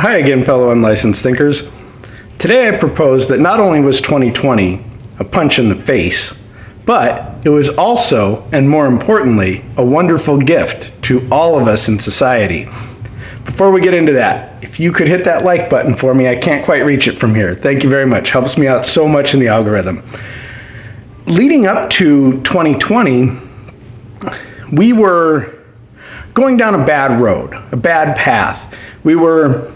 Hi again, fellow unlicensed thinkers. Today I propose that not only was 2020 a punch in the face, but it was also, and more importantly, a wonderful gift to all of us in society. Before we get into that, if you could hit that like button for me, I can't quite reach it from here. Thank you very much. Helps me out so much in the algorithm. Leading up to 2020, we were going down a bad road, a bad path. We were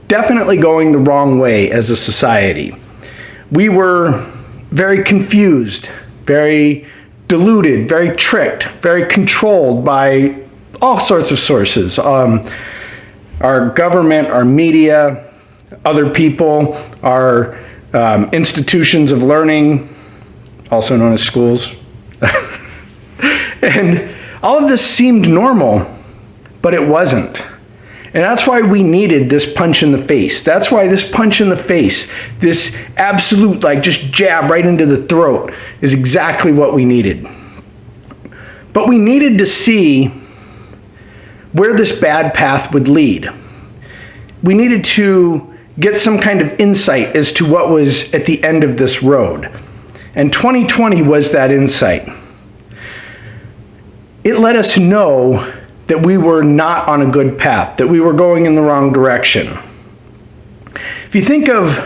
definitely going the wrong way as a society. We were very confused, very deluded, very tricked, very controlled by all sorts of sources. Our government, our media, other people, our institutions of learning, also known as schools. And all of this seemed normal, but it wasn't. And that's why we needed this punch in the face. That's why this punch in the face, this absolute, just jab right into the throat, is exactly what we needed. But we needed to see where this bad path would lead. We needed to get some kind of insight as to what was at the end of this road. And 2020 was that insight. It let us know that we were not on a good path, that we were going in the wrong direction. If you think of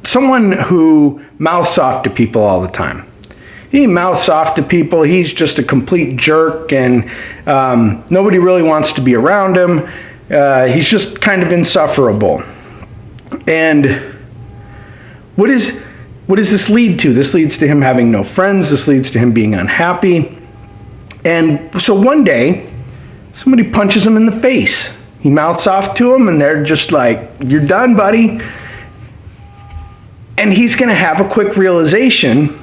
someone who mouths off to people all the time, he mouths off to people, he's just a complete jerk, and nobody really wants to be around him. He's just kind of insufferable. And what does this lead to? This leads to him having no friends. This leads to him being unhappy. And so one day, somebody punches him in the face. He mouths off to him, and they're just like, "You're done, buddy." And he's going to have a quick realization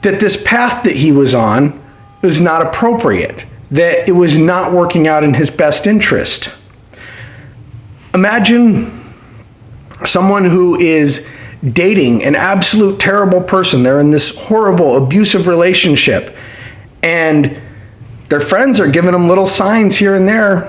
that this path that he was on was not appropriate, that it was not working out in his best interest. Imagine someone who is dating an absolute terrible person. They're in this horrible, abusive relationship, and their friends are giving them little signs here and there.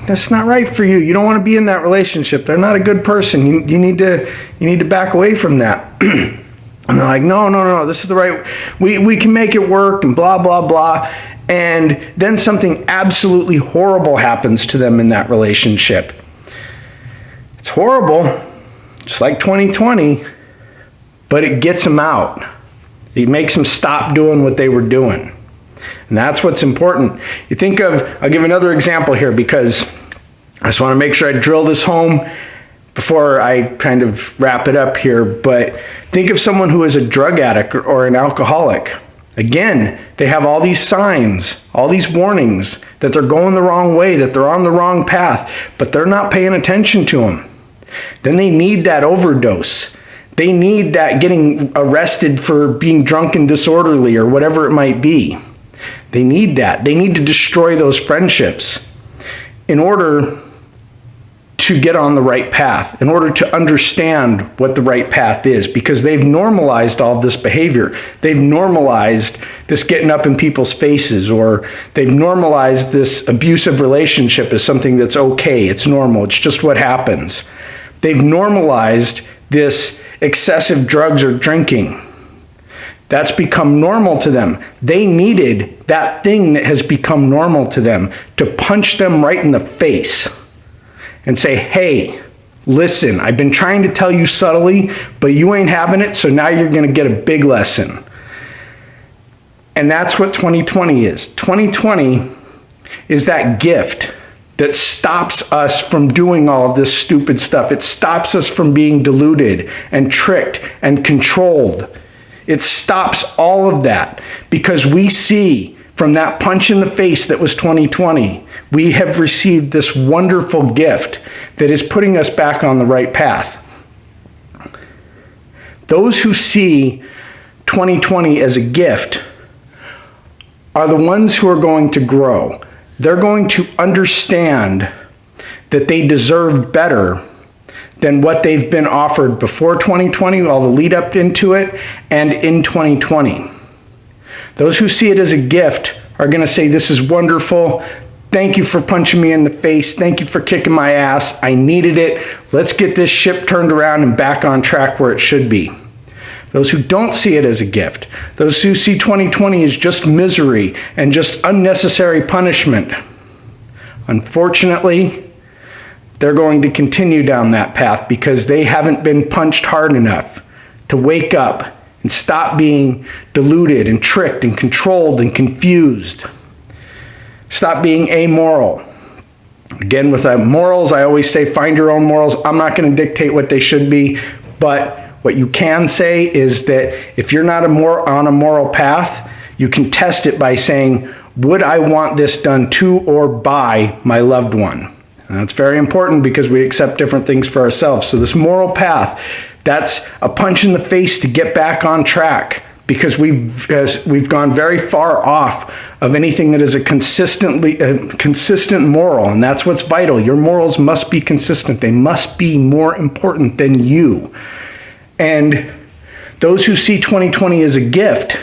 That's not right for you. You don't want to be in that relationship. They're not a good person. You need to back away from that. And they're like, no, this is the right, we can make it work, and blah, blah, blah. And then something absolutely horrible happens to them in that relationship. It's horrible, just like 2020, but it gets them out. It makes them stop doing what they were doing. And that's what's important. You think of, I'll give another example here because I just want to make sure I drill this home before I kind of wrap it up here. But think of someone who is a drug addict or an alcoholic. Again, they have all these signs, all these warnings that they're going the wrong way, that they're on the wrong path, but they're not paying attention to them. Then they need that overdose. They need that getting arrested for being drunk and disorderly or whatever it might be. They need that. They need to destroy those friendships in order to get on the right path, in order to understand what the right path is, because they've normalized all this behavior. They've normalized this getting up in people's faces, or they've normalized this abusive relationship as something that's okay. It's normal. It's just what happens. They've normalized this excessive drugs or drinking. That's become normal to them. They needed that thing that has become normal to them to punch them right in the face and say, "Hey, listen, I've been trying to tell you subtly, but you ain't having it, so now you're going to get a big lesson." And that's what 2020 is. 2020 is that gift that stops us from doing all of this stupid stuff. It stops us from being deluded and tricked and controlled. It stops all of that because we see from that punch in the face that was 2020, we have received this wonderful gift that is putting us back on the right path. Those who see 2020 as a gift are the ones who are going to grow. They're going to understand that they deserve better than what they've been offered before 2020, all the lead up into it, and in 2020. Those who see it as a gift are going to say, "This is wonderful. Thank you for punching me in the face. Thank you for kicking my ass. I needed it. Let's get this ship turned around and back on track where it should be. Those who don't see it as a gift, those who see 2020 as just misery and just unnecessary punishment, unfortunately, they're going to continue down that path because they haven't been punched hard enough to wake up and stop being deluded and tricked and controlled and confused. Stop being amoral. Again, with morals, I always say find your own morals. I'm not going to dictate what they should be, but what you can say is that if you're not on a moral path, you can test it by saying, would I want this done to or by my loved one? And that's very important because we accept different things for ourselves. So this moral path, that's a punch in the face to get back on track, because we've gone very far off of anything that is a consistent moral, and that's what's vital. Your morals must be consistent. They must be more important than you. And those who see 2020 as a gift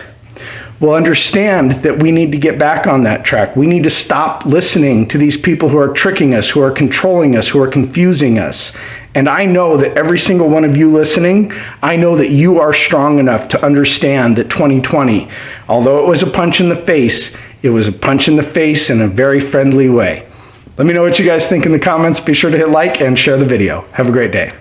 will understand that we need to get back on that track. We need to stop listening to these people who are tricking us, who are controlling us, who are confusing us. And I know that every single one of you listening, I know that you are strong enough to understand that 2020, although it was a punch in the face, it was a punch in the face in a very friendly way. Let me know what you guys think in the comments. Be sure to hit like and share the video. Have a great day.